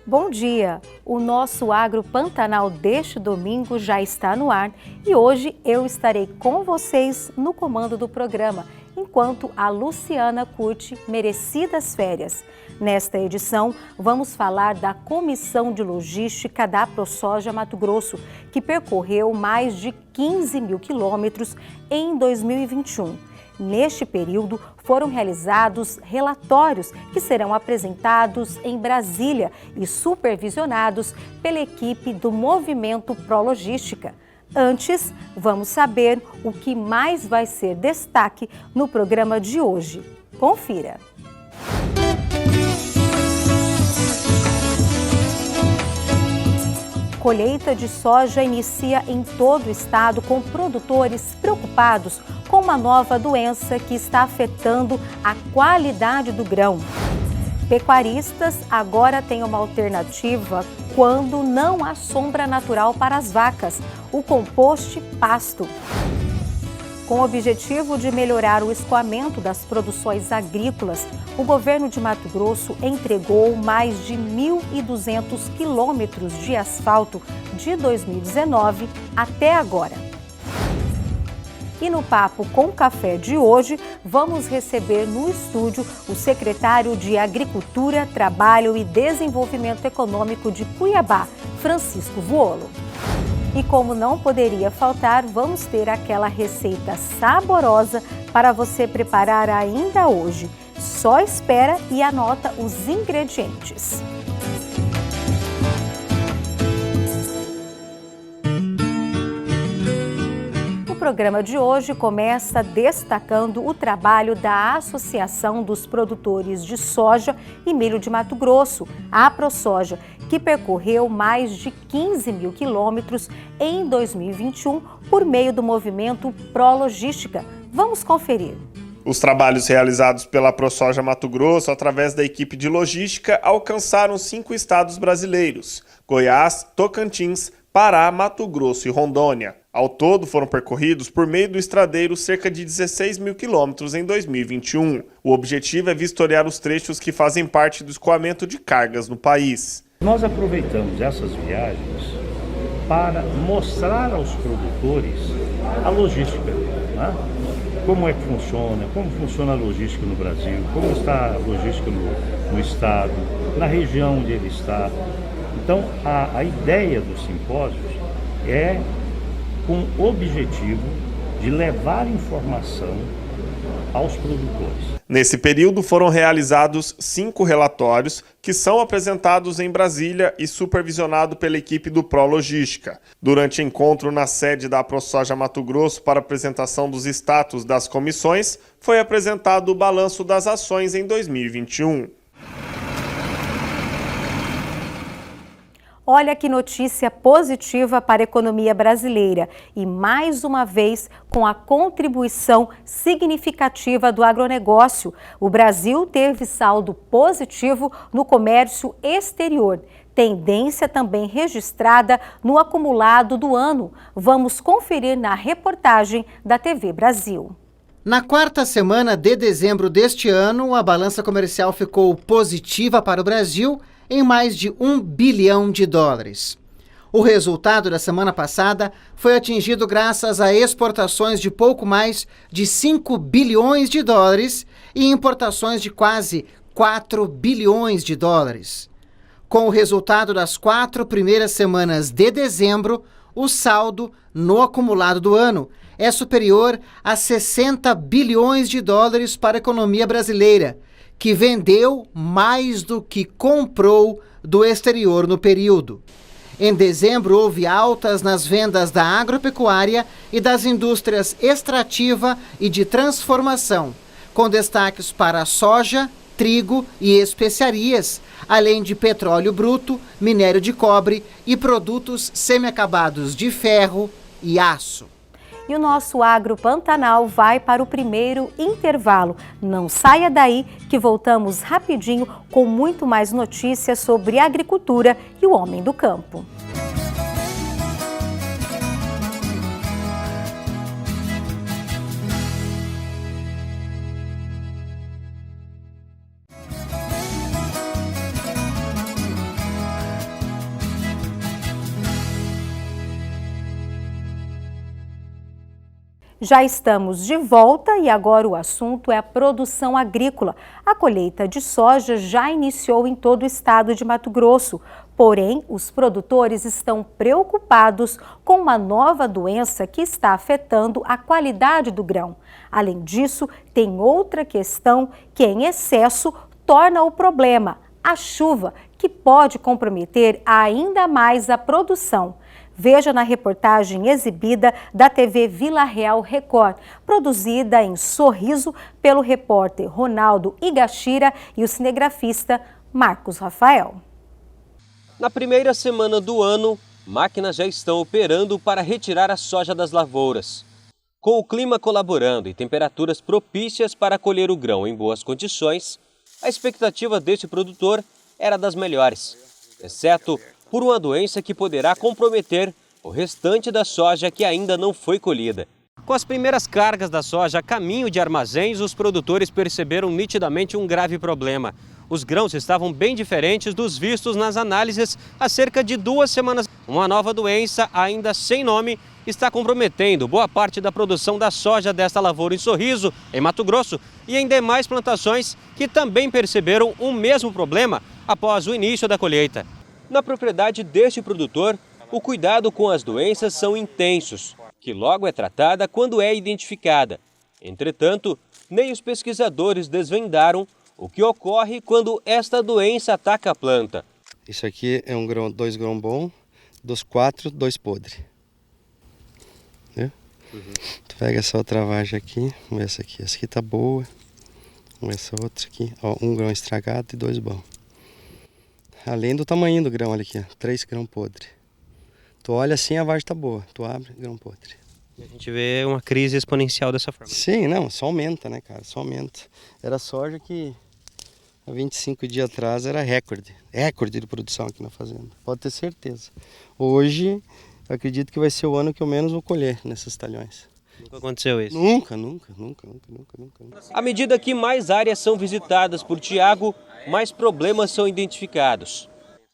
Bom dia! O nosso Agro Pantanal deste domingo já está no ar e hoje eu estarei com vocês no comando do programa, enquanto a Luciana curte merecidas férias. Nesta edição, vamos falar da Comissão de Logística da ProSoja Mato Grosso, que percorreu mais de 15 mil quilômetros em 2021. Neste período, foram realizados relatórios que serão apresentados em Brasília e supervisionados pela equipe do Movimento Prologística. Antes, vamos saber o que mais vai ser destaque no programa de hoje. Confira! Colheita de soja inicia em todo o estado com produtores preocupados com uma nova doença que está afetando a qualidade do grão. Pecuaristas agora têm uma alternativa quando não há sombra natural para as vacas, o compost pasto. Com o objetivo de melhorar o escoamento das produções agrícolas, o governo de Mato Grosso entregou mais de 1.200 quilômetros de asfalto de 2019 até agora. E no Papo com Café de hoje, vamos receber no estúdio o secretário de Agricultura, Trabalho e Desenvolvimento Econômico de Cuiabá, Francisco Vuolo. E como não poderia faltar, vamos ter aquela receita saborosa para você preparar ainda hoje. Só espera e anota os ingredientes. O programa de hoje começa destacando o trabalho da Associação dos Produtores de Soja e Milho de Mato Grosso, a ProSoja, que percorreu mais de 15 mil quilômetros em 2021 por meio do movimento Prologística. Vamos conferir. Os trabalhos realizados pela ProSoja Mato Grosso através da equipe de logística alcançaram 5 estados brasileiros: Goiás, Tocantins, Pará, Mato Grosso e Rondônia. Ao todo, foram percorridos por meio do estradeiro cerca de 16 mil quilômetros em 2021. O objetivo é vistoriar os trechos que fazem parte do escoamento de cargas no país. Nós aproveitamos essas viagens para mostrar aos produtores a logística, né? Como é que funciona, como funciona a logística no Brasil, como está a logística no estado, na região onde ele está. Então, a ideia dos simpósios é com o objetivo de levar informação aos produtores. Nesse período foram realizados 5 relatórios que são apresentados em Brasília e supervisionado pela equipe do Prologística. Durante encontro na sede da ProSoja Mato Grosso para apresentação dos status das comissões, foi apresentado o balanço das ações em 2021. Olha que notícia positiva para a economia brasileira e, mais uma vez, com a contribuição significativa do agronegócio. O Brasil teve saldo positivo no comércio exterior, tendência também registrada no acumulado do ano. Vamos conferir na reportagem da TV Brasil. Na quarta semana de dezembro deste ano, a balança comercial ficou positiva para o Brasil em mais de US$ 1 bilhão. O resultado da semana passada foi atingido graças a exportações de pouco mais de US$ 5 bilhões e importações de quase US$ 4 bilhões. Com o resultado das 4 primeiras semanas de dezembro, o saldo no acumulado do ano é superior a US$ 60 bilhões para a economia brasileira, que vendeu mais do que comprou do exterior no período. Em dezembro, houve altas nas vendas da agropecuária e das indústrias extrativa e de transformação, com destaques para soja, trigo e especiarias, além de petróleo bruto, minério de cobre e produtos semiacabados de ferro e aço. E o nosso Agro Pantanal vai para o primeiro intervalo. Não saia daí que voltamos rapidinho com muito mais notícias sobre agricultura e o homem do campo. Já estamos de volta e agora o assunto é a produção agrícola. A colheita de soja já iniciou em todo o estado de Mato Grosso. Porém, os produtores estão preocupados com uma nova doença que está afetando a qualidade do grão. Além disso, tem outra questão que, em excesso, torna o problema: a chuva, que pode comprometer ainda mais a produção. Veja na reportagem exibida da TV Vila Real Record, produzida em Sorriso pelo repórter Ronaldo Igashira e o cinegrafista Marcos Rafael. Na primeira semana do ano, máquinas já estão operando para retirar a soja das lavouras. Com o clima colaborando e temperaturas propícias para colher o grão em boas condições, a expectativa deste produtor era das melhores, exceto por uma doença que poderá comprometer o restante da soja que ainda não foi colhida. Com as primeiras cargas da soja a caminho de armazéns, os produtores perceberam nitidamente um grave problema. Os grãos estavam bem diferentes dos vistos nas análises há cerca de 2 semanas. Uma nova doença, ainda sem nome, está comprometendo boa parte da produção da soja desta lavoura em Sorriso, em Mato Grosso, e em demais plantações que também perceberam o mesmo problema após o início da colheita. Na propriedade deste produtor, o cuidado com as doenças são intensos, que logo é tratada quando é identificada. Entretanto, nem os pesquisadores desvendaram o que ocorre quando esta doença ataca a planta. Isso aqui é 2 grãos bons, dos 4, 2 podres. Viu? Tu pega essa outra vagem aqui, vamos ver essa aqui. Essa aqui tá boa. Vamos ver essa outra aqui. Ó, 1 grão estragado e 2 bons. Além do tamanho do grão, olha aqui, ó, 3 grãos podres. Tu olha assim, a vagem tá boa. Tu abre, grão podre. A gente vê uma crise exponencial dessa forma. Sim, não, só aumenta, né, cara? Só aumenta. Era soja que há 25 dias atrás era recorde de produção aqui na fazenda. Pode ter certeza. Hoje, eu acredito que vai ser o ano que eu menos vou colher nesses talhões. Nunca aconteceu isso? Nunca. À medida que mais áreas são visitadas por Tiago, mais problemas são identificados.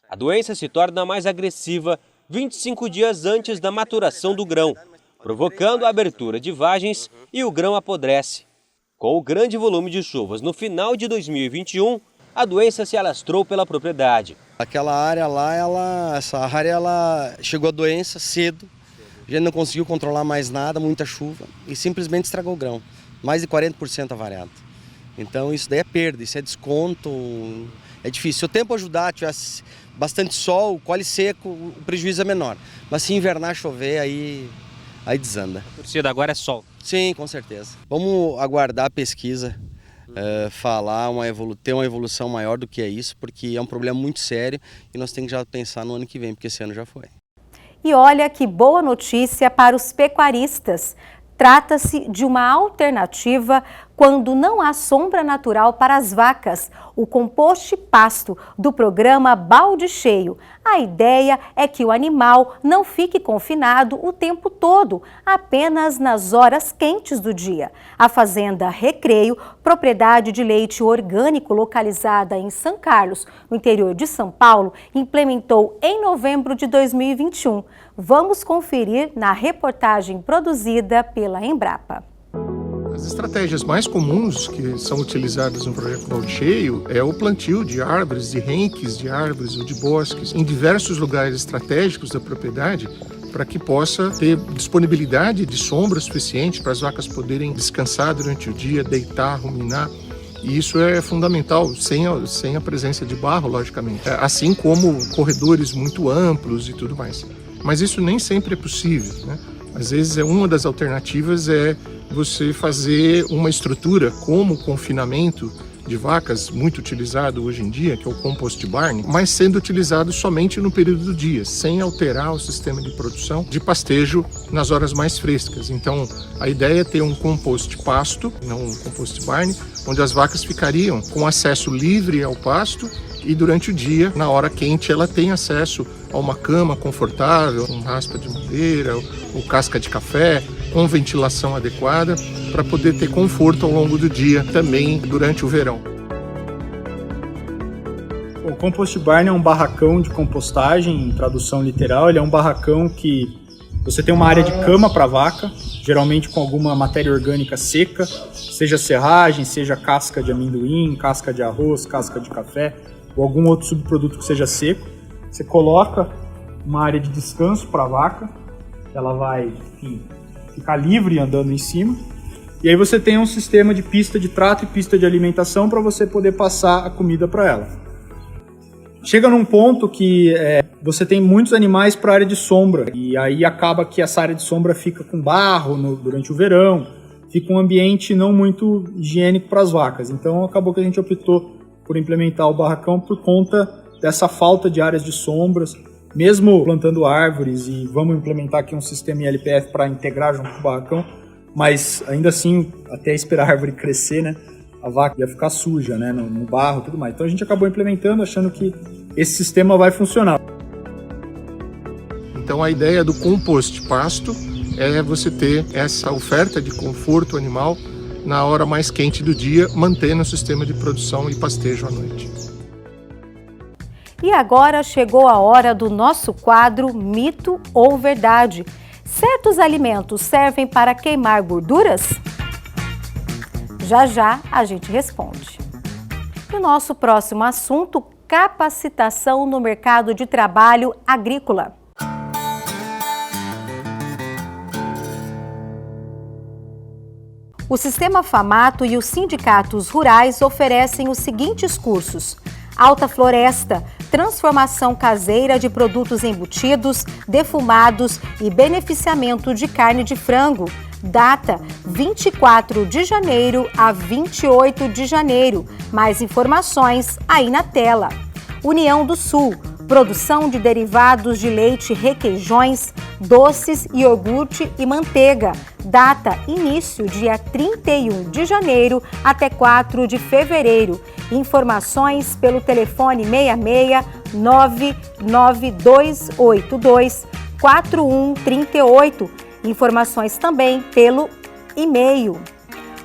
A doença se torna mais agressiva 25 dias antes da maturação do grão, provocando a abertura de vagens e o grão apodrece. Com o grande volume de chuvas no final de 2021, a doença se alastrou pela propriedade. Aquela área lá, essa área chegou a doença cedo. A gente não conseguiu controlar mais nada, muita chuva, e simplesmente estragou o grão. Mais de 40% avariado. Então isso daí é perda, isso é desconto, é difícil. Se o tempo ajudar, tivesse bastante sol, colhe seco, o prejuízo é menor. Mas se invernar, chover, aí desanda. A torcida agora é sol. Sim, com certeza. Vamos aguardar a pesquisa, ter uma evolução maior do que é isso, porque é um problema muito sério e nós temos que já pensar no ano que vem, porque esse ano já foi. E olha que boa notícia para os pecuaristas. Trata-se de uma alternativa quando não há sombra natural para as vacas, o compost pasto do programa Balde Cheio. A ideia é que o animal não fique confinado o tempo todo, apenas nas horas quentes do dia. A Fazenda Recreio, propriedade de leite orgânico localizada em São Carlos, no interior de São Paulo, implementou em novembro de 2021. Vamos conferir na reportagem produzida pela Embrapa. As estratégias mais comuns que são utilizadas no projeto Balde Cheio é o plantio de árvores, de renques de árvores ou de bosques em diversos lugares estratégicos da propriedade para que possa ter disponibilidade de sombra suficiente para as vacas poderem descansar durante o dia, deitar, ruminar. E isso é fundamental, sem a presença de barro, logicamente. Assim como corredores muito amplos e tudo mais. Mas isso nem sempre é possível, né? Às vezes uma das alternativas é você fazer uma estrutura como o confinamento de vacas, muito utilizado hoje em dia, que é o compost barn, mas sendo utilizado somente no período do dia, sem alterar o sistema de produção de pastejo nas horas mais frescas. Então, a ideia é ter um compost pasto, não um compost barn, onde as vacas ficariam com acesso livre ao pasto e durante o dia, na hora quente, ela tem acesso a uma cama confortável, com raspa de madeira ou casca de café, com ventilação adequada, para poder ter conforto ao longo do dia, também durante o verão. O compost barn é um barracão de compostagem, em tradução literal. Ele é um barracão que Você tem uma área de cama para vaca, geralmente com alguma matéria orgânica seca, seja serragem, seja casca de amendoim, casca de arroz, casca de café ou algum outro subproduto que seja seco. Você coloca uma área de descanso para a vaca, ela vai, enfim, ficar livre andando em cima. E aí você tem um sistema de pista de trato e pista de alimentação para você poder passar a comida para ela. Chega num ponto que você tem muitos animais para a área de sombra, e aí acaba que essa área de sombra fica com barro durante o verão, fica um ambiente não muito higiênico para as vacas. Então acabou que a gente optou por implementar o barracão por conta dessa falta de áreas de sombras, mesmo plantando árvores, e vamos implementar aqui um sistema ILPF para integrar junto com o barracão, mas ainda assim, até esperar a árvore crescer, né? A vaca ia ficar suja, né, no barro e tudo mais. Então a gente acabou implementando, achando que esse sistema vai funcionar. Então a ideia do compost pasto é você ter essa oferta de conforto animal na hora mais quente do dia, mantendo o sistema de produção e pastejo à noite. E agora chegou a hora do nosso quadro Mito ou Verdade. Certos alimentos servem para queimar gorduras? Já já a gente responde. E o nosso próximo assunto, capacitação no mercado de trabalho agrícola. O Sistema Famato e os sindicatos rurais oferecem os seguintes cursos: Alta Floresta, transformação caseira de produtos embutidos, defumados e beneficiamento de carne de frango. Data 24 de janeiro a 28 de janeiro. Mais informações aí na tela. União do Sul, produção de derivados de leite, requeijões, doces, iogurte e manteiga. Data início dia 31 de janeiro até 4 de fevereiro. Informações pelo telefone 66 99282 4138. Informações também pelo e-mail.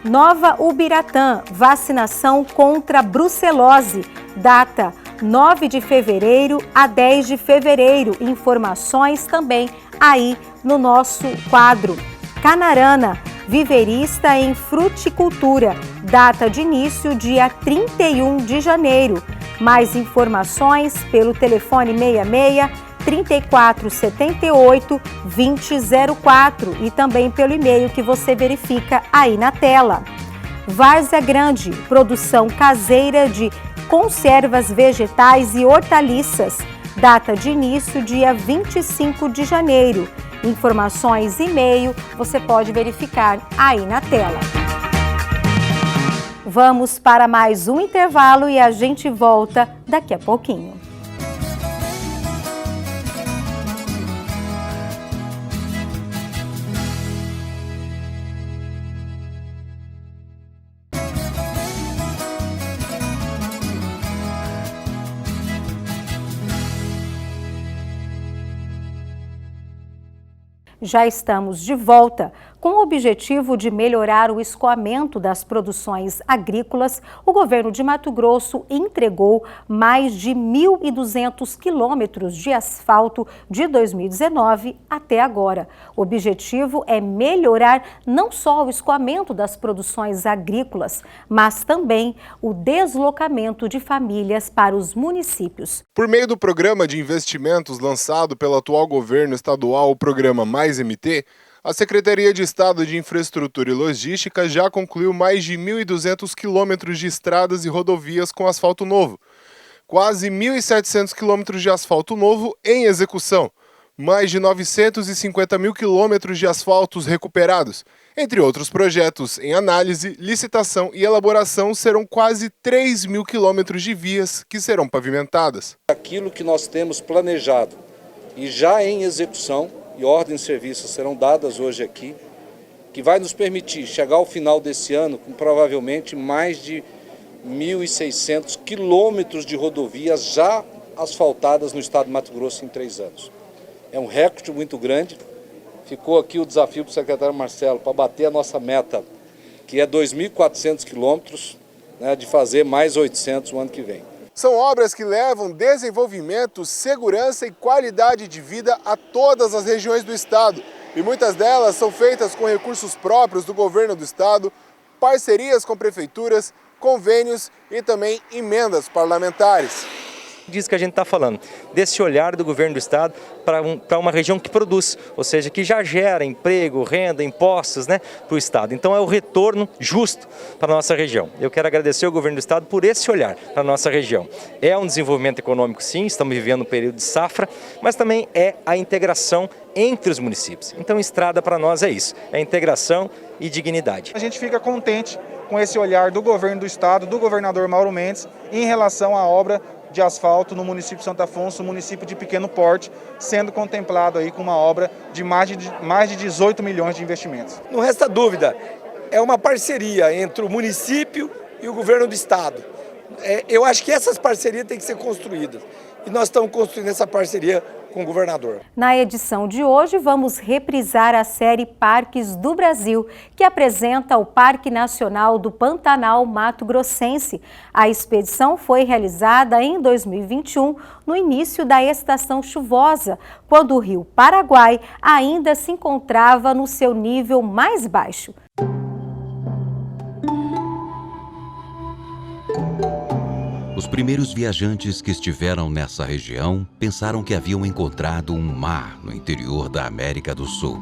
Nova Ubiratã, vacinação contra brucelose. Data 9 de fevereiro a 10 de fevereiro. Informações também aí no nosso quadro. Canarana, viverista em fruticultura. Data de início dia 31 de janeiro. Mais informações pelo telefone 66 3478 2004 e também pelo e-mail que você verifica aí na tela. Várzea Grande, produção caseira de conservas vegetais e hortaliças. Data de início dia 25 de janeiro. Informações e e-mail você pode verificar aí na tela. Vamos para mais um intervalo e a gente volta daqui a pouquinho. Já estamos de volta. Com o objetivo de melhorar o escoamento das produções agrícolas, o governo de Mato Grosso entregou mais de 1.200 quilômetros de asfalto de 2019 até agora. O objetivo é melhorar não só o escoamento das produções agrícolas, mas também o deslocamento de famílias para os municípios. Por meio do programa de investimentos lançado pelo atual governo estadual, o programa Mais MT, a Secretaria de Estado de Infraestrutura e Logística já concluiu mais de 1.200 quilômetros de estradas e rodovias com asfalto novo. Quase 1.700 quilômetros de asfalto novo em execução. Mais de 950 mil quilômetros de asfaltos recuperados. Entre outros projetos em análise, licitação e elaboração, serão quase 3 mil quilômetros de vias que serão pavimentadas. Aquilo que nós temos planejado e já em execução, e ordens de serviço serão dadas hoje aqui, que vai nos permitir chegar ao final desse ano com provavelmente mais de 1.600 quilômetros de rodovias já asfaltadas no estado de Mato Grosso em 3 anos. É um recorde muito grande. Ficou aqui o desafio para o secretário Marcelo para bater a nossa meta, que é 2.400 quilômetros, né, de fazer mais 800 no ano que vem. São obras que levam desenvolvimento, segurança e qualidade de vida a todas as regiões do estado. E muitas delas são feitas com recursos próprios do governo do estado, parcerias com prefeituras, convênios e também emendas parlamentares. Disso que a gente está falando, desse olhar do governo do estado para uma região que produz, ou seja, que já gera emprego, renda, impostos, né, para o estado. Então é o retorno justo para a nossa região. Eu quero agradecer ao governo do estado por esse olhar para a nossa região. É um desenvolvimento econômico, sim, estamos vivendo um período de safra, mas também é a integração entre os municípios. Então estrada para nós é isso, é integração e dignidade. A gente fica contente com esse olhar do governo do estado, do governador Mauro Mendes, em relação à obra de asfalto no município de Santo Afonso, um município de pequeno porte, sendo contemplado aí com uma obra de mais de 18 milhões de investimentos. Não resta dúvida, é uma parceria entre o município e o governo do estado. Eu acho que essas parcerias têm que ser construídas e nós estamos construindo essa parceria com o governador. Na edição de hoje, vamos reprisar a série Parques do Brasil, que apresenta o Parque Nacional do Pantanal Mato Grossense. A expedição foi realizada em 2021, no início da estação chuvosa, quando o rio Paraguai ainda se encontrava no seu nível mais baixo. Os primeiros viajantes que estiveram nessa região pensaram que haviam encontrado um mar no interior da América do Sul.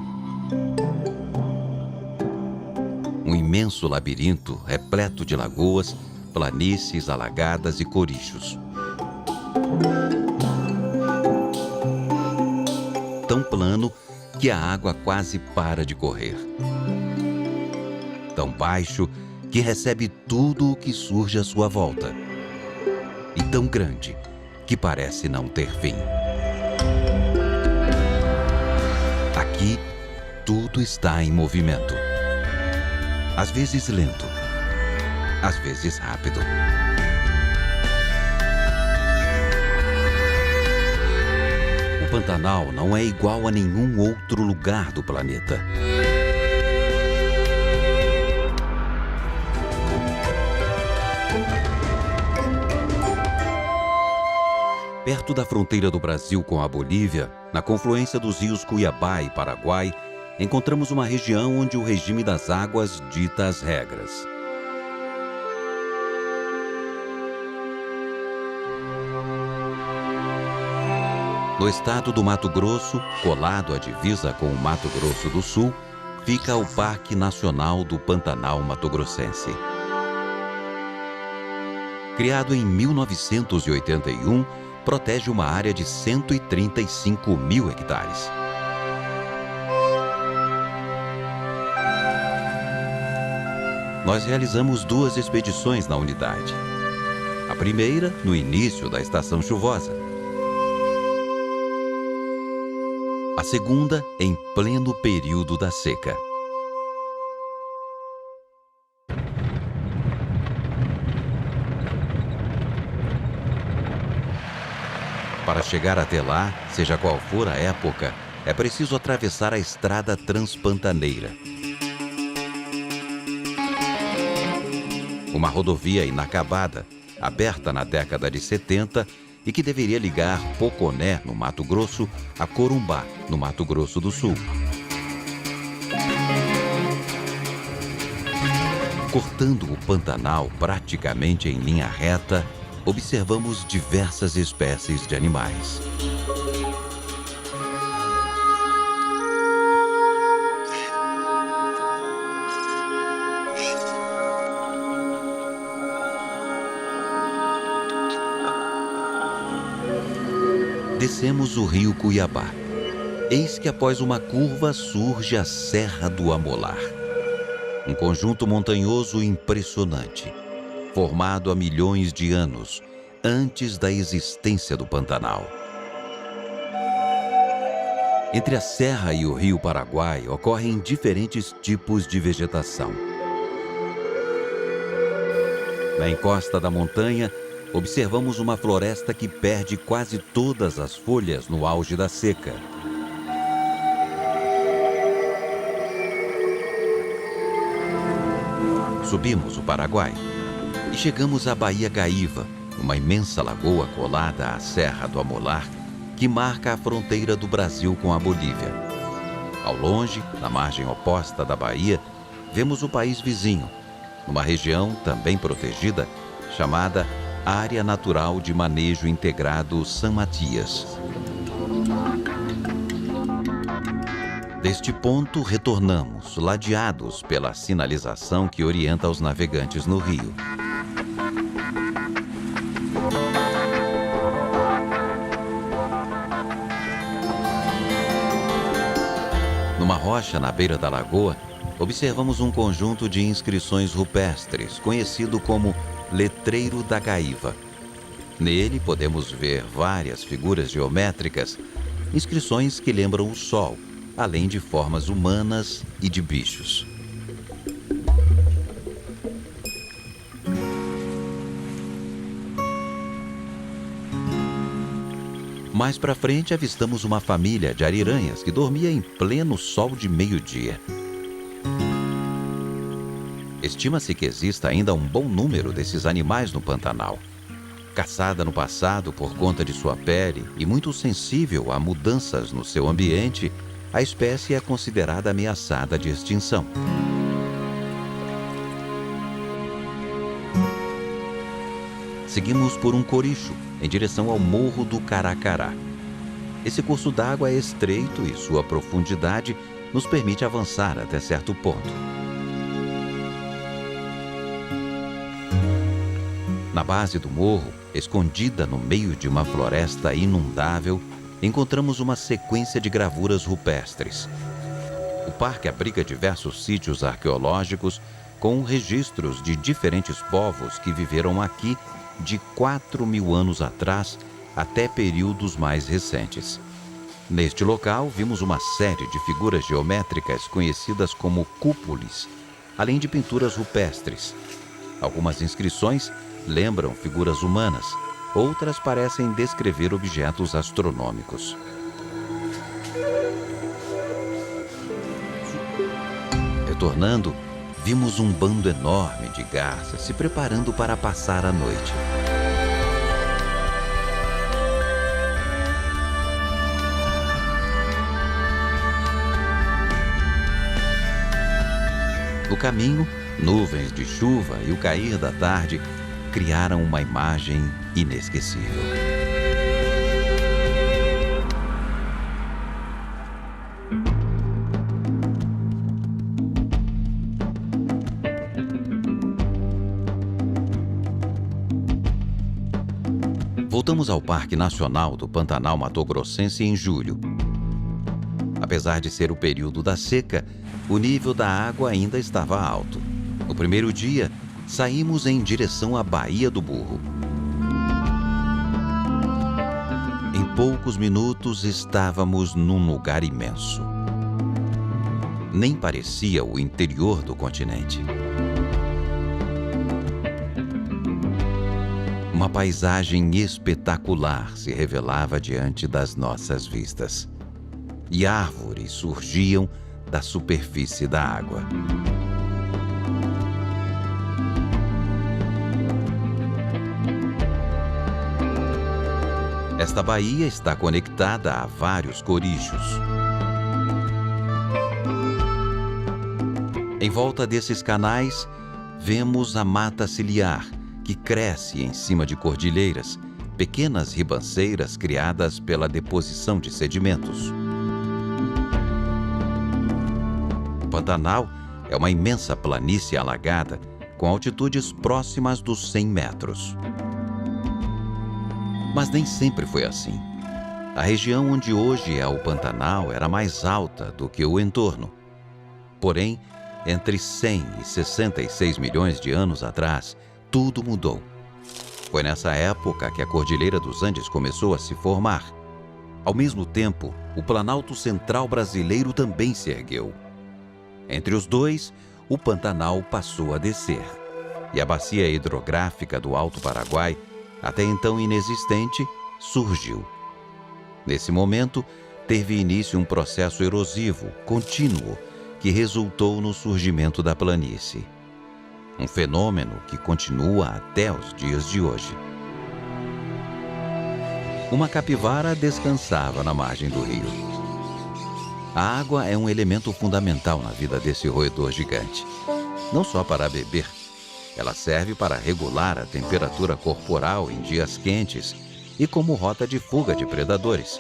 Um imenso labirinto repleto de lagoas, planícies alagadas e corichos. Tão plano que a água quase para de correr. Tão baixo que recebe tudo o que surge à sua volta. E tão grande que parece não ter fim. Aqui, tudo está em movimento. Às vezes lento, às vezes rápido. O Pantanal não é igual a nenhum outro lugar do planeta. Perto da fronteira do Brasil com a Bolívia, na confluência dos rios Cuiabá e Paraguai, encontramos uma região onde o regime das águas dita as regras. No estado do Mato Grosso, colado à divisa com o Mato Grosso do Sul, fica o Parque Nacional do Pantanal Mato Grossense. Criado em 1981, protege uma área de 135 mil hectares. Nós realizamos 2 expedições na unidade. A primeira, no início da estação chuvosa. A segunda, em pleno período da seca. Para chegar até lá, seja qual for a época, é preciso atravessar a estrada transpantaneira. Uma rodovia inacabada, aberta na década de 70 e que deveria ligar Poconé, no Mato Grosso, a Corumbá, no Mato Grosso do Sul. Cortando o Pantanal praticamente em linha reta, observamos diversas espécies de animais. Descemos o rio Cuiabá. Eis que após uma curva surge a Serra do Amolar. Um conjunto montanhoso impressionante, formado há milhões de anos, antes da existência do Pantanal. Entre a serra e o rio Paraguai ocorrem diferentes tipos de vegetação. Na encosta da montanha, observamos uma floresta que perde quase todas as folhas no auge da seca. Subimos o Paraguai e chegamos à Baía Gaíva, uma imensa lagoa colada à Serra do Amolar, que marca a fronteira do Brasil com a Bolívia. Ao longe, na margem oposta da Bahia, vemos o país vizinho, numa região também protegida, chamada Área Natural de Manejo Integrado São Matias. Deste ponto, retornamos, ladeados pela sinalização que orienta os navegantes no rio. Numa rocha na beira da lagoa, observamos um conjunto de inscrições rupestres, conhecido como Letreiro da Gaíva. Nele podemos ver várias figuras geométricas, inscrições que lembram o sol, além de formas humanas e de bichos. Mais para frente, avistamos uma família de ariranhas que dormia em pleno sol de meio-dia. Estima-se que exista ainda um bom número desses animais no Pantanal. Caçada no passado por conta de sua pele e muito sensível a mudanças no seu ambiente, a espécie é considerada ameaçada de extinção. Seguimos por um coricho, em direção ao Morro do Caracará. Esse curso d'água é estreito e sua profundidade nos permite avançar até certo ponto. Na base do morro, escondida no meio de uma floresta inundável, encontramos uma sequência de gravuras rupestres. O parque abriga diversos sítios arqueológicos com registros de diferentes povos que viveram aqui de 4.000 anos atrás até períodos mais recentes. Neste local, vimos uma série de figuras geométricas conhecidas como cúpules, além de pinturas rupestres. Algumas inscrições lembram figuras humanas, outras parecem descrever objetos astronômicos. Retornando, vimos um bando enorme de garças se preparando para passar a noite. No caminho, nuvens de chuva e o cair da tarde criaram uma imagem inesquecível. Voltamos ao Parque Nacional do Pantanal Mato-Grossense em julho. Apesar de ser o período da seca, o nível da água ainda estava alto. No primeiro dia, saímos em direção à Baía do Burro. Em poucos minutos estávamos num lugar imenso. Nem parecia o interior do continente. Uma paisagem espetacular se revelava diante das nossas vistas. E árvores surgiam da superfície da água. Esta baía está conectada a vários corichos. Em volta desses canais, vemos a mata ciliar, que cresce em cima de cordilheiras, pequenas ribanceiras criadas pela deposição de sedimentos. O Pantanal é uma imensa planície alagada, com altitudes próximas dos 100 metros. Mas nem sempre foi assim. A região onde hoje é o Pantanal era mais alta do que o entorno. Porém, entre 100 e 66 milhões de anos atrás, tudo mudou. Foi nessa época que a Cordilheira dos Andes começou a se formar. Ao mesmo tempo, o Planalto Central brasileiro também se ergueu. Entre os dois, o Pantanal passou a descer. E a bacia hidrográfica do Alto Paraguai, até então inexistente, surgiu. Nesse momento, teve início um processo erosivo, contínuo, que resultou no surgimento da planície. Um fenômeno que continua até os dias de hoje. Uma capivara descansava na margem do rio. A água é um elemento fundamental na vida desse roedor gigante. Não só para beber, ela serve para regular a temperatura corporal em dias quentes e como rota de fuga de predadores.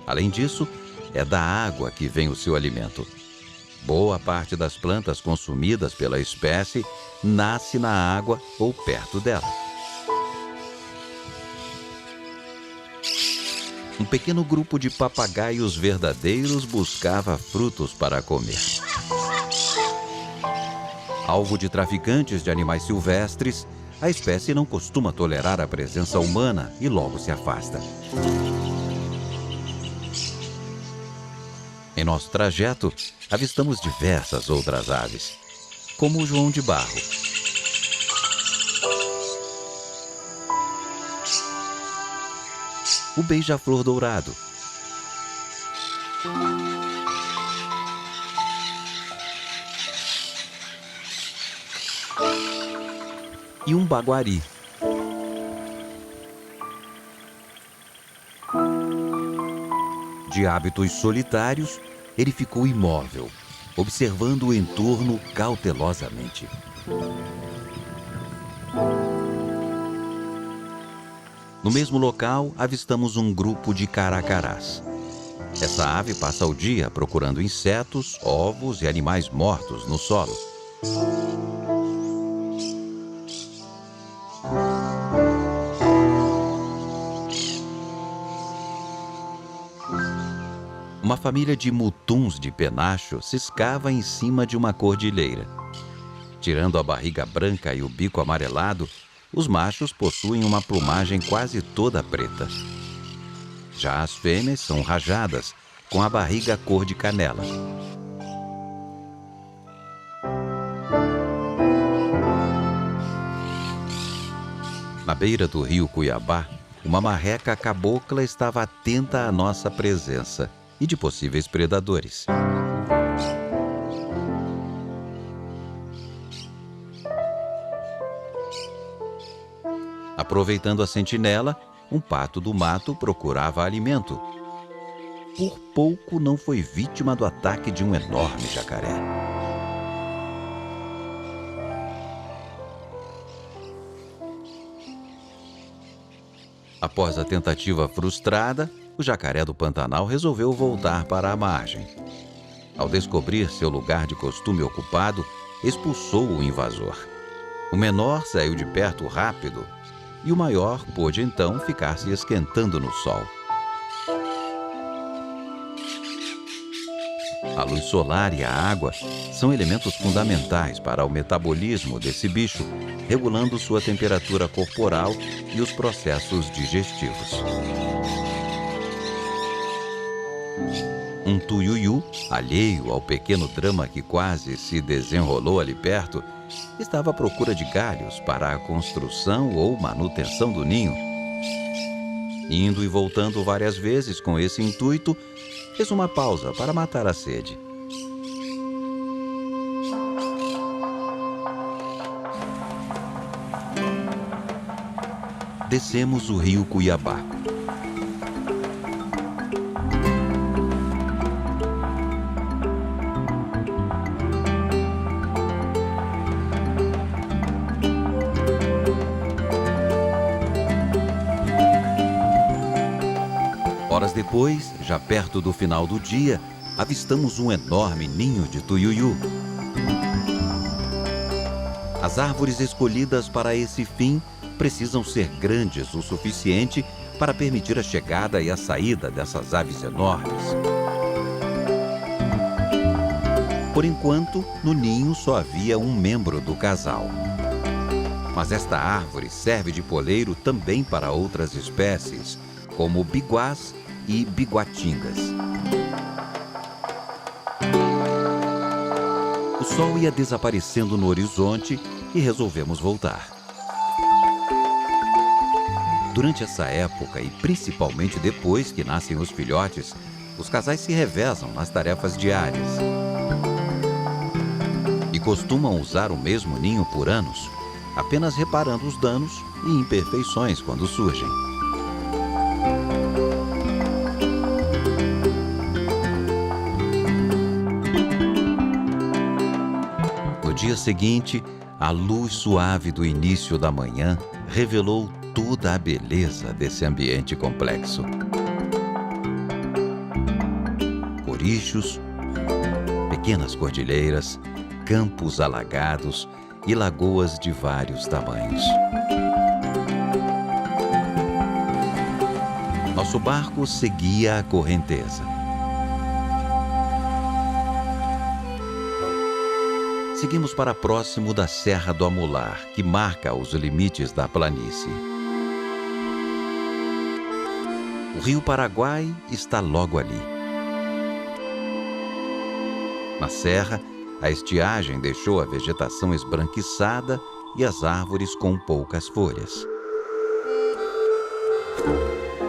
Além disso, é da água que vem o seu alimento. Boa parte das plantas consumidas pela espécie nasce na água ou perto dela. Um pequeno grupo de papagaios verdadeiros buscava frutos para comer. Alvo de traficantes de animais silvestres, a espécie não costuma tolerar a presença humana e logo se afasta. Em nosso trajeto, avistamos diversas outras aves, como o João de Barro. O beija-flor dourado. E um baguari. De hábitos solitários, ele ficou imóvel, observando o entorno cautelosamente. No mesmo local, avistamos um grupo de caracarás. Essa ave passa o dia procurando insetos, ovos e animais mortos no solo. Uma família de mutuns de penacho ciscava em cima de uma cordilheira. Tirando a barriga branca e o bico amarelado, os machos possuem uma plumagem quase toda preta. Já as fêmeas são rajadas, com a barriga cor de canela. Na beira do rio Cuiabá, uma marreca cabocla estava atenta à nossa presença e de possíveis predadores. Aproveitando a sentinela, um pato do mato procurava alimento. Por pouco não foi vítima do ataque de um enorme jacaré. Após a tentativa frustrada, o jacaré do Pantanal resolveu voltar para a margem. Ao descobrir seu lugar de costume ocupado, expulsou o invasor. O menor saiu de perto rápido e o maior pôde então ficar se esquentando no sol. A luz solar e a água são elementos fundamentais para o metabolismo desse bicho, regulando sua temperatura corporal e os processos digestivos. Um tuiuiu, alheio ao pequeno drama que quase se desenrolou ali perto, estava à procura de galhos para a construção ou manutenção do ninho. Indo e voltando várias vezes com esse intuito, fez uma pausa para matar a sede. Descemos o rio Cuiabá. Horas depois, já perto do final do dia, avistamos um enorme ninho de tuiuiu. As árvores escolhidas para esse fim precisam ser grandes o suficiente para permitir a chegada e a saída dessas aves enormes. Por enquanto, no ninho só havia um membro do casal. Mas esta árvore serve de poleiro também para outras espécies, como biguás e biguatingas. O sol ia desaparecendo no horizonte e resolvemos voltar. Durante essa época, e principalmente depois que nascem os filhotes, os casais se revezam nas tarefas diárias. E costumam usar o mesmo ninho por anos, apenas reparando os danos e imperfeições quando surgem. dia seguinte, a luz suave do início da manhã revelou toda a beleza desse ambiente complexo. Corichos, pequenas cordilheiras, campos alagados e lagoas de vários tamanhos. Nosso barco seguia a correnteza. Seguimos para próximo da Serra do Amolar, que marca os limites da planície. O Rio Paraguai está logo ali. Na serra, a estiagem deixou a vegetação esbranquiçada e as árvores com poucas folhas.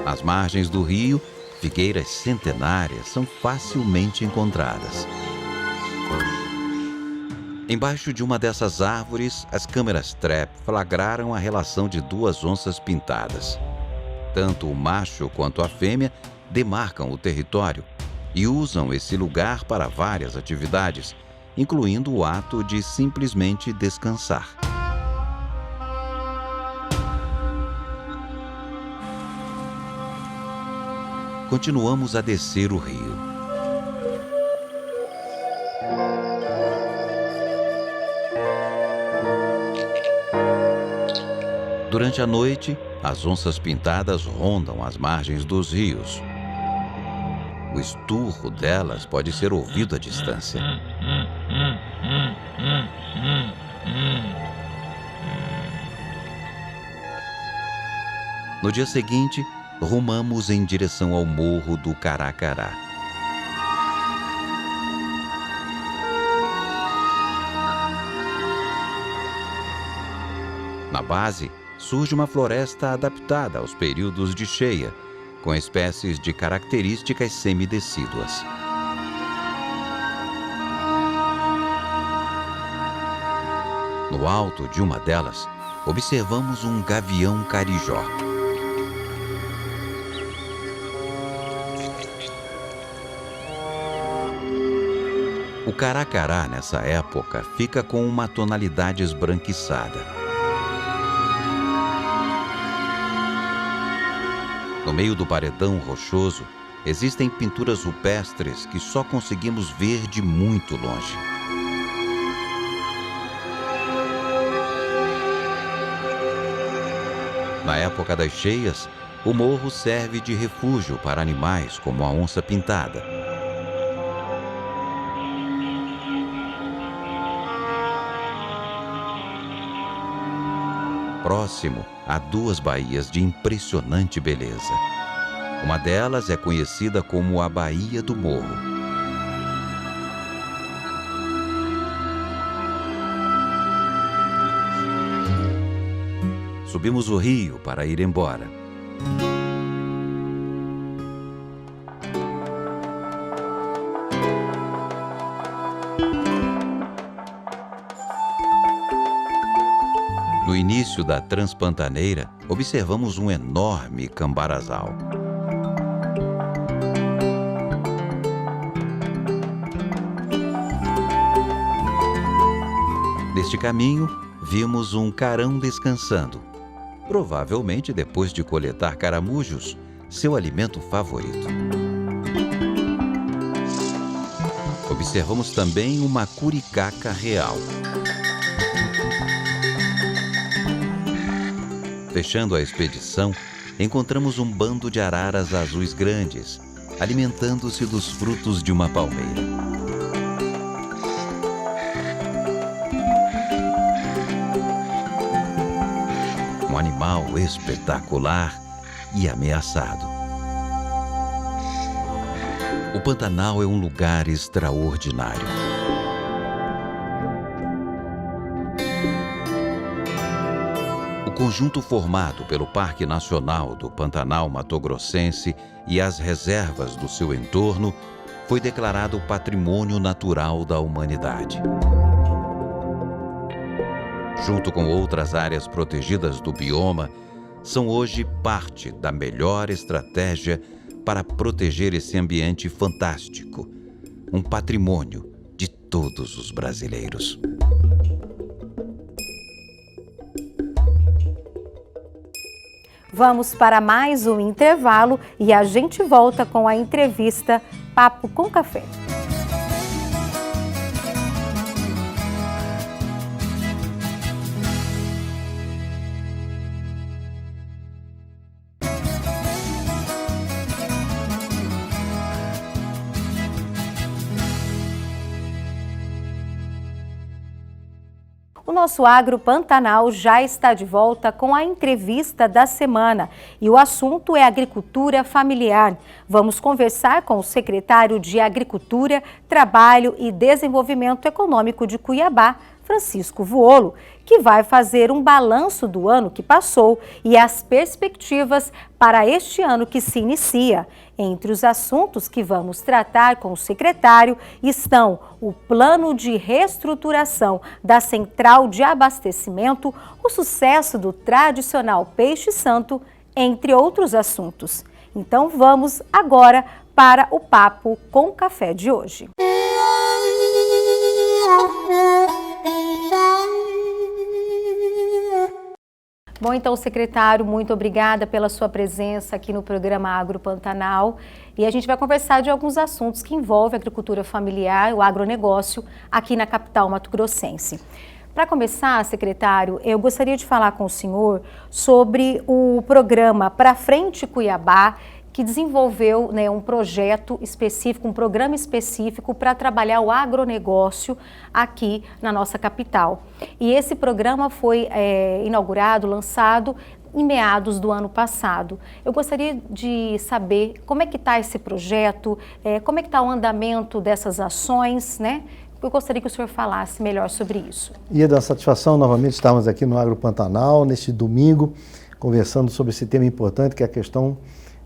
Às margens do rio, figueiras centenárias são facilmente encontradas. Embaixo de uma dessas árvores, as câmeras TRAP flagraram a relação de duas onças pintadas. Tanto o macho quanto a fêmea demarcam o território e usam esse lugar para várias atividades, incluindo o ato de simplesmente descansar. Continuamos a descer o rio. Durante a noite, as onças pintadas rondam as margens dos rios. O esturro delas pode ser ouvido à distância. No dia seguinte, rumamos em direção ao morro do Caracará. Na base, surge uma floresta adaptada aos períodos de cheia, com espécies de características semidecíduas. No alto de uma delas, observamos um gavião carijó. O caracará, nessa época, fica com uma tonalidade esbranquiçada. No meio do paredão rochoso, existem pinturas rupestres que só conseguimos ver de muito longe. Na época das cheias, o morro serve de refúgio para animais como a onça pintada. Próximo, há duas baías de impressionante beleza. Uma delas é conhecida como a Baía do Morro. Subimos o rio para ir embora. No início da Transpantaneira, observamos um enorme cambarazal. Neste caminho, vimos um carão descansando, provavelmente depois de coletar caramujos, seu alimento favorito. Observamos também uma curicaca real. Fechando a expedição, encontramos um bando de araras azuis grandes, alimentando-se dos frutos de uma palmeira. Um animal espetacular e ameaçado. O Pantanal é um lugar extraordinário. O conjunto formado pelo Parque Nacional do Pantanal Mato-Grossense e as reservas do seu entorno foi declarado Patrimônio Natural da Humanidade. Junto com outras áreas protegidas do bioma, são hoje parte da melhor estratégia para proteger esse ambiente fantástico, um patrimônio de todos os brasileiros. Vamos para mais um intervalo e a gente volta com a entrevista Papo com Café. O nosso Agro Pantanal já está de volta com a entrevista da semana e o assunto é agricultura familiar. Vamos conversar com o secretário de Agricultura, Trabalho e Desenvolvimento Econômico de Cuiabá, Francisco Vuolo, que vai fazer um balanço do ano que passou e as perspectivas para este ano que se inicia. Entre os assuntos que vamos tratar com o secretário estão o plano de reestruturação da central de abastecimento, o sucesso do tradicional peixe santo, entre outros assuntos. Então vamos agora para o Papo com Café de hoje. Bom, então, secretário, muito obrigada pela sua presença aqui no programa Agro Pantanal. E a gente vai conversar de alguns assuntos que envolvem a agricultura familiar, o agronegócio, aqui na capital mato-grossense. Para começar, secretário, eu gostaria de falar com o senhor sobre o programa Pra Frente Cuiabá, que desenvolveu, né, um projeto específico, um programa específico para trabalhar o agronegócio aqui na nossa capital. E esse programa foi inaugurado, lançado em meados do ano passado. Eu gostaria de saber como é que está esse projeto, como é que está o andamento dessas ações, né? Eu gostaria que o senhor falasse melhor sobre isso. E é da satisfação novamente estarmos aqui no Agro Pantanal, neste domingo, conversando sobre esse tema importante que é a questão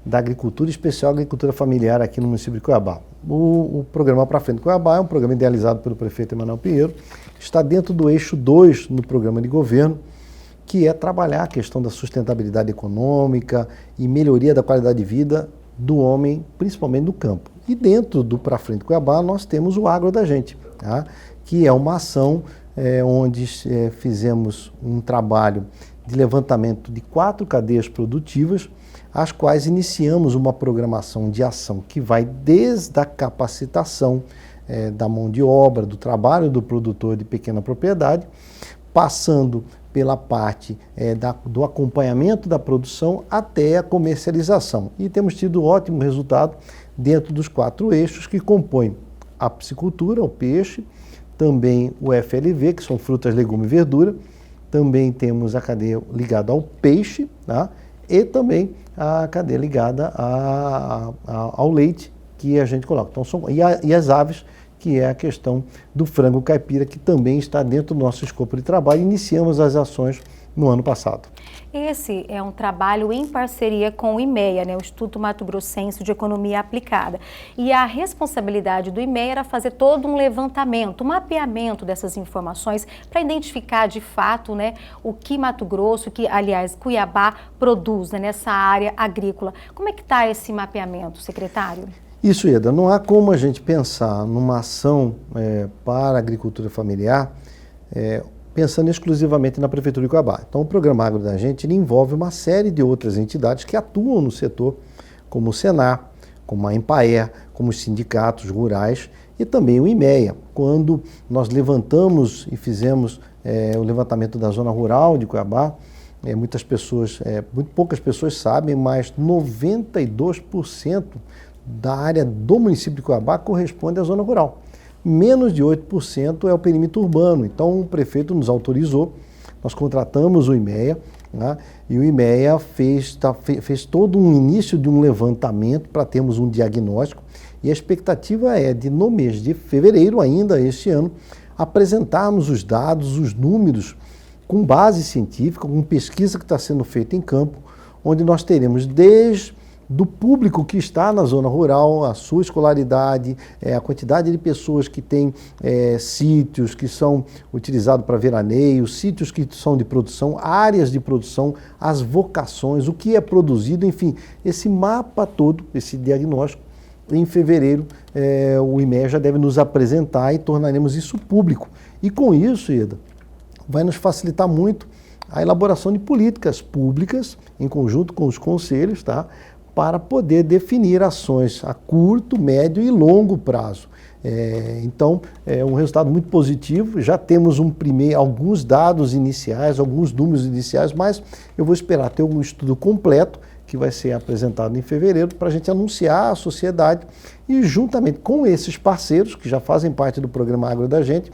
da agricultura, em especial a agricultura familiar aqui no município de Cuiabá. O programa Pra Frente Cuiabá é um programa idealizado pelo prefeito Emanuel Pinheiro, está dentro do eixo 2 no programa de governo, que é trabalhar a questão da sustentabilidade econômica e melhoria da qualidade de vida do homem, principalmente do campo. E dentro do Pra Frente Cuiabá nós temos o Agro da Gente, tá? Que é uma ação onde fizemos um trabalho de levantamento de 4 cadeias produtivas, as quais iniciamos uma programação de ação que vai desde a capacitação da mão de obra, do trabalho do produtor de pequena propriedade, passando pela parte do acompanhamento da produção até a comercialização. E temos tido ótimo resultado dentro dos 4 eixos que compõem a piscicultura, o peixe, também o FLV, que são frutas, legumes e verdura, também temos a cadeia ligada ao peixe, tá? E também a cadeia ligada ao leite que a gente coloca. Então, e as aves, que é a questão do frango caipira, que também está dentro do nosso escopo de trabalho. Iniciamos as ações no ano passado. Esse é um trabalho em parceria com o IMEA, né, o Instituto Mato Grossense de Economia Aplicada. E a responsabilidade do IMEA era fazer todo um levantamento, um mapeamento dessas informações para identificar de fato, né, o que Mato Grosso, que aliás Cuiabá produz, né, nessa área agrícola. Como é que está esse mapeamento, secretário? Isso, Eda, não há como a gente pensar numa ação para a agricultura familiar pensando exclusivamente na Prefeitura de Cuiabá. Então, o Programa Agro da Gente ele envolve uma série de outras entidades que atuam no setor, como o Senar, como a Empaer, como os sindicatos rurais e também o IMEA. Quando nós levantamos e fizemos o levantamento da zona rural de Cuiabá, muito poucas pessoas sabem, mas 92% da área do município de Cuiabá corresponde à zona rural. Menos de 8% é o perímetro urbano. Então o prefeito nos autorizou, nós contratamos o IMEA, né, e o IMEA fez todo um início de um levantamento para termos um diagnóstico e a expectativa é de no mês de fevereiro ainda este ano apresentarmos os dados, os números com base científica, com pesquisa que está sendo feita em campo, onde nós teremos desde do público que está na zona rural, a sua escolaridade, a quantidade de pessoas que têm sítios que são utilizados para veraneio, sítios que são de produção, áreas de produção, as vocações, o que é produzido, enfim, esse mapa todo, esse diagnóstico, em fevereiro o IMEA já deve nos apresentar e tornaremos isso público. E com isso, Eda, vai nos facilitar muito a elaboração de políticas públicas, em conjunto com os conselhos, tá? Para poder definir ações a curto, médio e longo prazo. Então, é um resultado muito positivo. Já temos alguns dados iniciais, alguns números iniciais, mas eu vou esperar ter um estudo completo que vai ser apresentado em fevereiro para a gente anunciar à sociedade e, juntamente com esses parceiros que já fazem parte do programa Agro da Gente,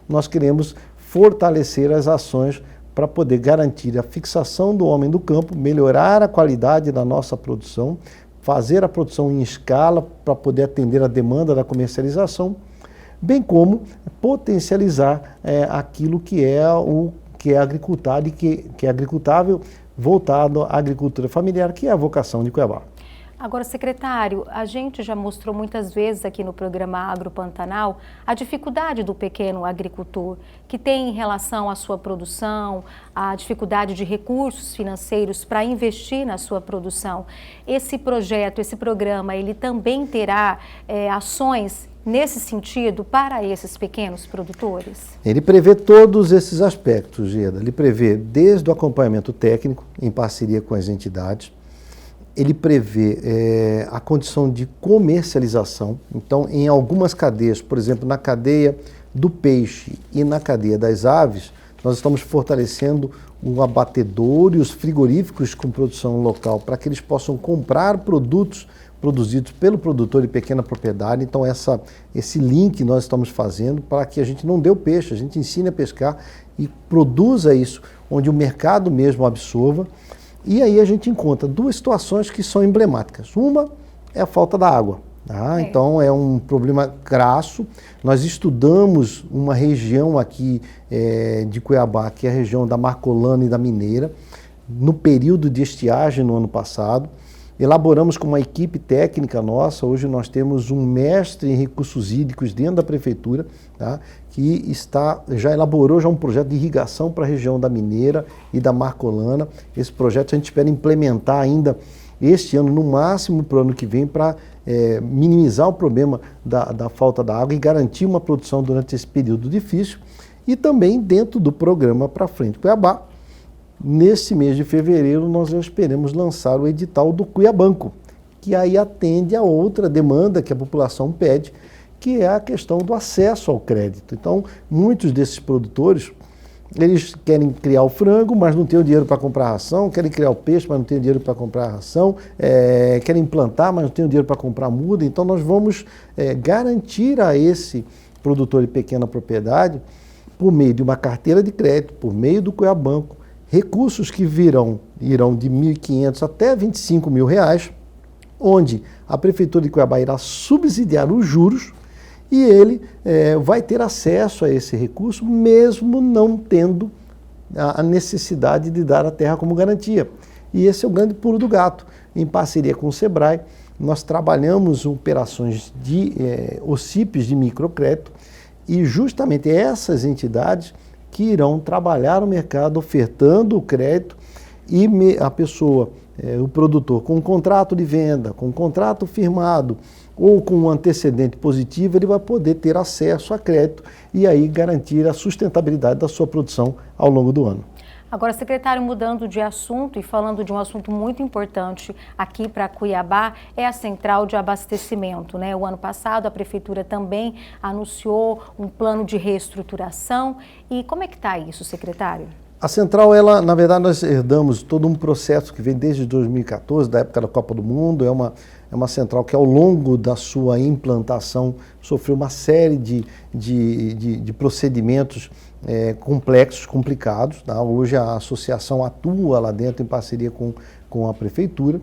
nós queremos fortalecer as ações para poder garantir a fixação do homem do campo, melhorar a qualidade da nossa produção, fazer a produção em escala para poder atender a demanda da comercialização, bem como potencializar aquilo que é agricultado e que é agricultável, voltado à agricultura familiar, que é a vocação de Cuiabá. Agora, secretário, a gente já mostrou muitas vezes aqui no programa Agro Pantanal a dificuldade do pequeno agricultor, que tem em relação à sua produção, a dificuldade de recursos financeiros para investir na sua produção. Esse projeto, esse programa, ele também terá ações nesse sentido para esses pequenos produtores? Ele prevê todos esses aspectos, Geda. Ele prevê desde o acompanhamento técnico, em parceria com as entidades. Ele prevê a condição de comercialização. Então, em algumas cadeias, por exemplo, na cadeia do peixe e na cadeia das aves, nós estamos fortalecendo o abatedouro e os frigoríficos com produção local para que eles possam comprar produtos produzidos pelo produtor de pequena propriedade. Então, esse link nós estamos fazendo para que a gente não dê o peixe, a gente ensine a pescar e produza isso onde o mercado mesmo absorva. E aí a gente encontra duas situações que são emblemáticas. Uma é a falta da água. Então é um problema crasso. Nós estudamos uma região aqui de Cuiabá, que é a região da Marcolana e da Mineira, no período de estiagem no ano passado. Elaboramos com uma equipe técnica nossa. Hoje nós temos um mestre em recursos hídricos dentro da prefeitura, tá? Que já elaborou um projeto de irrigação para a região da Mineira e da Marcolana. Esse projeto a gente espera implementar ainda este ano, no máximo para o ano que vem, para minimizar o problema da falta da água e garantir uma produção durante esse período difícil. E também dentro do programa Pra Frente Cuiabá, nesse mês de fevereiro, nós já esperamos lançar o edital do Cuiabanco, que aí atende a outra demanda que a população pede, que é a questão do acesso ao crédito. Então, muitos desses produtores, eles querem criar o frango, mas não têm o dinheiro para comprar a ração, querem criar o peixe, mas não têm o dinheiro para comprar a ração, querem plantar, mas não têm o dinheiro para comprar muda. Então, nós vamos garantir a esse produtor de pequena propriedade, por meio de uma carteira de crédito, por meio do Cuiabanco, recursos que irão de R$ 1.500 até R$ 25.000, onde a Prefeitura de Cuiabá irá subsidiar os juros e ele vai ter acesso a esse recurso, mesmo não tendo a necessidade de dar a terra como garantia. E esse é o grande pulo do gato. Em parceria com o SEBRAE, nós trabalhamos operações de OCIPs de microcrédito e justamente essas entidades que irão trabalhar no mercado ofertando o crédito e a pessoa, o produtor, com um contrato de venda, com um contrato firmado ou com um antecedente positivo, ele vai poder ter acesso a crédito e aí garantir a sustentabilidade da sua produção ao longo do ano. Agora, secretário, mudando de assunto e falando de um assunto muito importante aqui para Cuiabá, é a central de abastecimento, né? O ano passado a prefeitura também anunciou um plano de reestruturação. E como é que está isso, secretário? A central, na verdade, nós herdamos todo um processo que vem desde 2014, da época da Copa do Mundo. É uma central que, ao longo da sua implantação, sofreu uma série de procedimentos complexos, complicados. Tá? Hoje a associação atua lá dentro em parceria com a prefeitura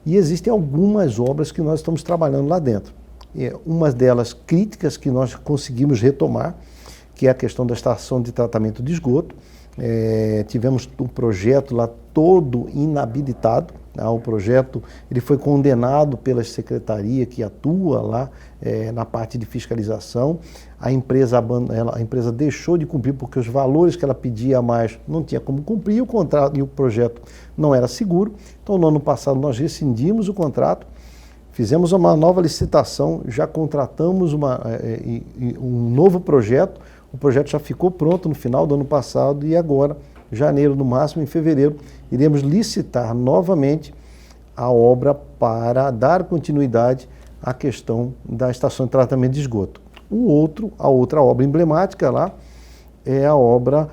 e existem algumas obras que nós estamos trabalhando lá dentro. Uma delas críticas que nós conseguimos retomar, que é a questão da estação de tratamento de esgoto. Tivemos um projeto lá todo inabilitado. O projeto ele foi condenado pela secretaria que atua lá na parte de fiscalização. A empresa deixou de cumprir porque os valores que ela pedia a mais não tinha como cumprir, o contrato e o projeto não era seguro. Então, no ano passado, nós rescindimos o contrato, fizemos uma nova licitação, já contratamos um novo projeto. O projeto já ficou pronto no final do ano passado e agora janeiro, no máximo em fevereiro, iremos licitar novamente a obra para dar continuidade à questão da estação de tratamento de esgoto. A outra obra emblemática lá é a obra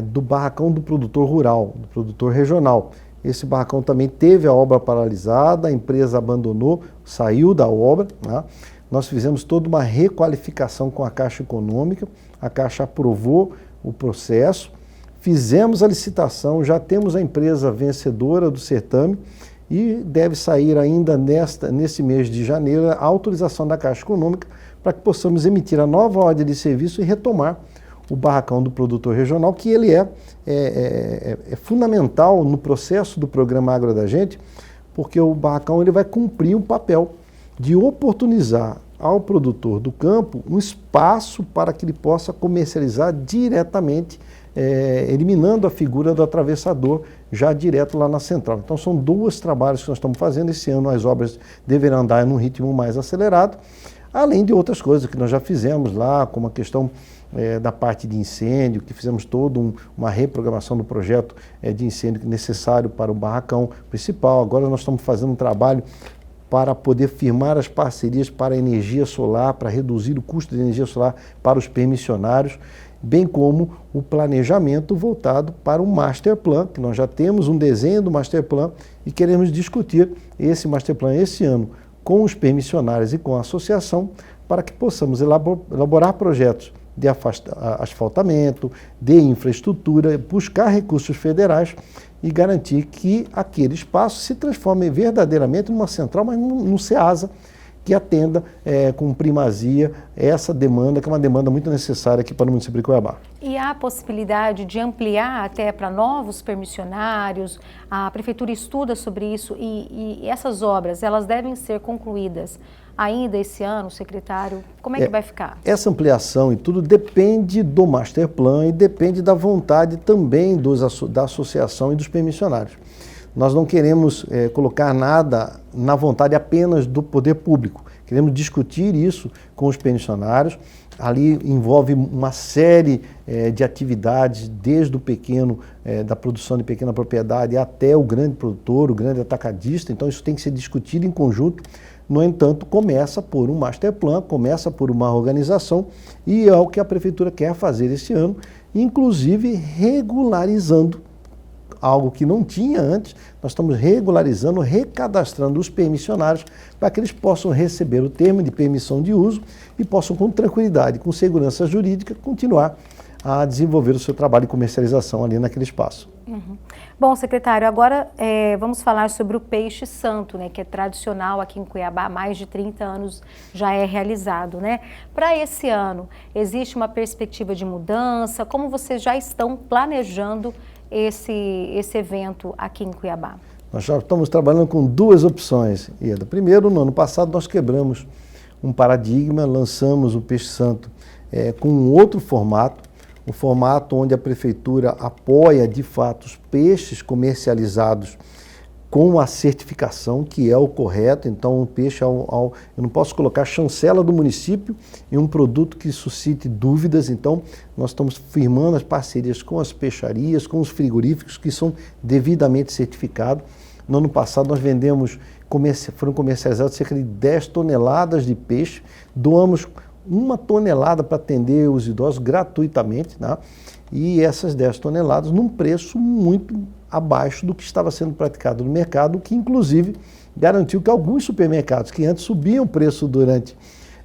do barracão do produtor rural, do produtor regional. Esse barracão também teve a obra paralisada, a empresa abandonou, saiu da obra, né? Nós fizemos toda uma requalificação com a Caixa Econômica, a Caixa aprovou o processo, fizemos a licitação, já temos a empresa vencedora do certame e deve sair ainda nesse mês de janeiro a autorização da Caixa Econômica para que possamos emitir a nova ordem de serviço e retomar o barracão do produtor regional, que ele é fundamental no processo do programa Agro da Gente, porque o barracão ele vai cumprir o papel de oportunizar ao produtor do campo um espaço para que ele possa comercializar diretamente, eliminando a figura do atravessador já direto lá na central. Então são dois trabalhos que nós estamos fazendo. Esse ano as obras deverão andar num ritmo mais acelerado, além de outras coisas que nós já fizemos lá, como a questão da parte de incêndio, que fizemos toda uma reprogramação do projeto de incêndio necessário para o barracão principal. Agora nós estamos fazendo um trabalho para poder firmar as parcerias para a energia solar, para reduzir o custo de energia solar para os permissionários, bem como o planejamento voltado para o Master Plan, que nós já temos um desenho do Master Plan e queremos discutir esse Master Plan esse ano com os permissionários e com a associação para que possamos elaborar projetos de asfaltamento, de infraestrutura, buscar recursos federais e garantir que aquele espaço se transforme verdadeiramente numa central, mas num CEASA, que atenda com primazia essa demanda, que é uma demanda muito necessária aqui para o município de Cuiabá. E há a possibilidade de ampliar até para novos permissionários? A Prefeitura estuda sobre isso e essas obras, elas devem ser concluídas ainda esse ano, secretário? Como é que vai ficar? Essa ampliação e tudo depende do Master Plan e depende da vontade também da associação e dos permissionários. Nós não queremos colocar nada na vontade apenas do poder público. Queremos discutir isso com os permissionários. Ali envolve uma série de atividades, desde o pequeno, da produção de pequena propriedade até o grande produtor, o grande atacadista. Então isso tem que ser discutido em conjunto. No entanto, começa por um master plan, começa por uma organização e é o que a Prefeitura quer fazer esse ano, inclusive regularizando algo que não tinha antes. Nós estamos regularizando, recadastrando os permissionários para que eles possam receber o termo de permissão de uso e possam, com tranquilidade, com segurança jurídica, continuar a desenvolver o seu trabalho de comercialização ali naquele espaço. Uhum. Bom, secretário, agora vamos falar sobre o peixe santo, né, que é tradicional aqui em Cuiabá, há mais de 30 anos já é realizado, né? Para esse ano, existe uma perspectiva de mudança? Como vocês já estão planejando esse evento aqui em Cuiabá? Nós já estamos trabalhando com duas opções, Ieda. Primeiro, no ano passado, nós quebramos um paradigma, lançamos o Peixe Santo com um outro formato, um formato onde a Prefeitura apoia, de fato, os peixes comercializados com a certificação, que é o correto. Então, o peixe, eu não posso colocar chancela do município em um produto que suscite dúvidas. Então, nós estamos firmando as parcerias com as peixarias, com os frigoríficos que são devidamente certificados. No ano passado, nós foram comercializados cerca de 10 toneladas de peixe, doamos 1 tonelada para atender os idosos gratuitamente, né? E essas 10 toneladas num preço muito abaixo do que estava sendo praticado no mercado, que inclusive garantiu que alguns supermercados que antes subiam o preço durante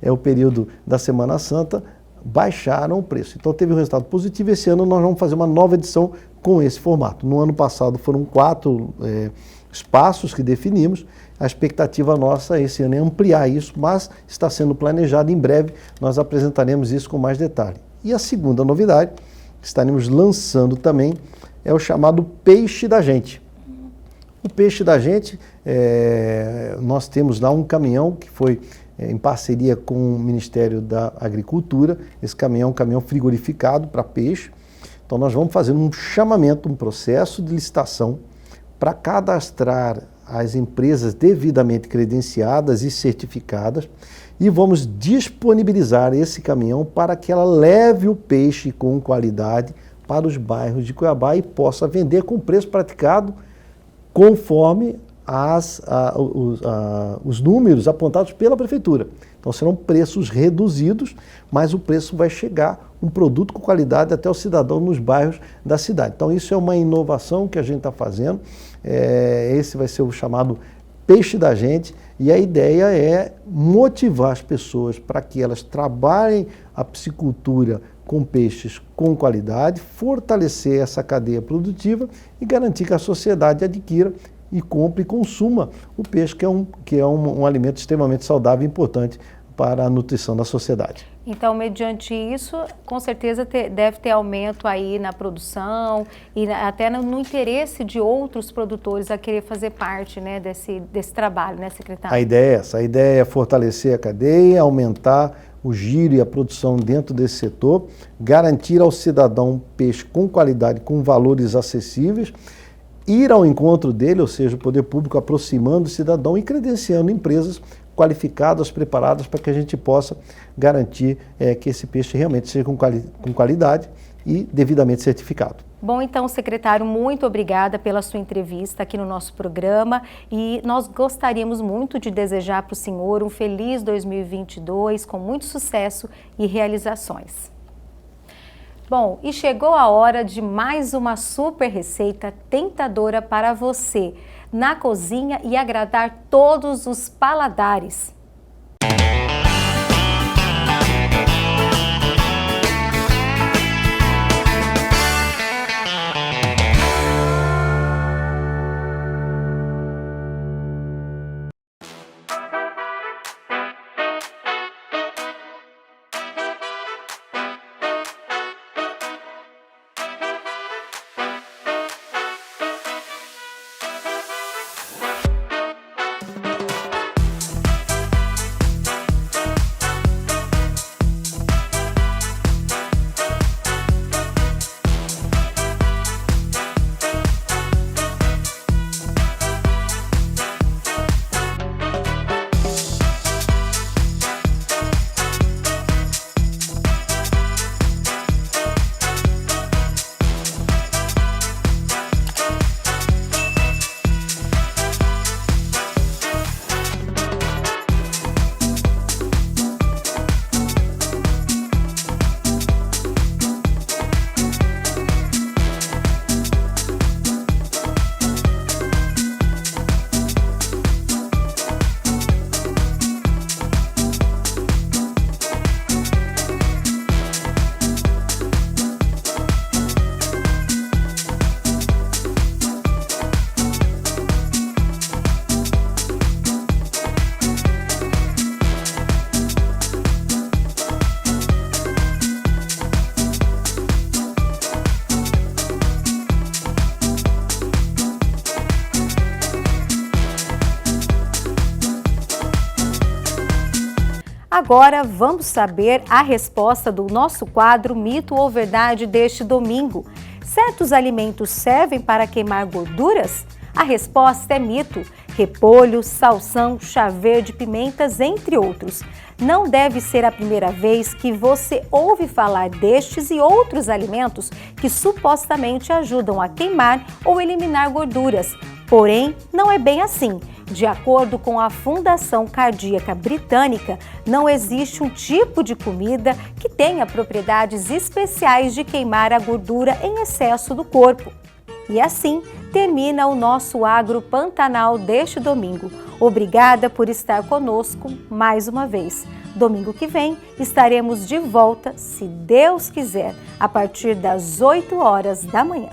o período da Semana Santa, baixaram o preço. Então teve um resultado positivo. Esse ano nós vamos fazer uma nova edição com esse formato. No ano passado foram 4 espaços que definimos. A expectativa nossa esse ano é ampliar isso, mas está sendo planejado. Em breve nós apresentaremos isso com mais detalhe. E a segunda novidade que estaremos lançando também é o chamado Peixe da Gente. O Peixe da Gente, nós temos lá um caminhão que foi em parceria com o Ministério da Agricultura. Esse caminhão é um caminhão frigorificado para peixe. Então nós vamos fazer um chamamento, um processo de licitação para cadastrar as empresas devidamente credenciadas e certificadas e vamos disponibilizar esse caminhão para que ela leve o peixe com qualidade para os bairros de Cuiabá e possa vender com preço praticado conforme os números apontados pela Prefeitura. Então serão preços reduzidos, mas o preço vai chegar, um produto com qualidade até o cidadão nos bairros da cidade. Então isso é uma inovação que a gente está fazendo, esse vai ser o chamado Peixe da Gente, e a ideia é motivar as pessoas para que elas trabalhem a piscicultura com peixes com qualidade, fortalecer essa cadeia produtiva e garantir que a sociedade adquira e compre e consuma o peixe, que é um alimento extremamente saudável e importante para a nutrição da sociedade. Então, mediante isso, com certeza deve ter aumento aí na produção e até no interesse de outros produtores a querer fazer parte, né, desse trabalho, né, secretário? A ideia é essa, a ideia é fortalecer a cadeia, aumentar o giro e a produção dentro desse setor, garantir ao cidadão peixe com qualidade, com valores acessíveis, ir ao encontro dele, ou seja, o poder público aproximando o cidadão e credenciando empresas qualificadas, preparadas para que a gente possa garantir que esse peixe realmente seja com qualidade e devidamente certificado. Bom, então, secretário, muito obrigada pela sua entrevista aqui no nosso programa e nós gostaríamos muito de desejar para o senhor um feliz 2022 com muito sucesso e realizações. Bom, e chegou a hora de mais uma super receita tentadora para você na cozinha e agradar todos os paladares. Agora vamos saber a resposta do nosso quadro Mito ou Verdade deste domingo. Certos alimentos servem para queimar gorduras? A resposta é mito. Repolho, salsão, chá verde, pimentas, entre outros. Não deve ser a primeira vez que você ouve falar destes e outros alimentos que supostamente ajudam a queimar ou eliminar gorduras. Porém, não é bem assim. De acordo com a Fundação Cardíaca Britânica, não existe um tipo de comida que tenha propriedades especiais de queimar a gordura em excesso do corpo. E assim termina o nosso Agro Pantanal deste domingo. Obrigada por estar conosco mais uma vez. Domingo que vem estaremos de volta, se Deus quiser, a partir das 8 horas da manhã.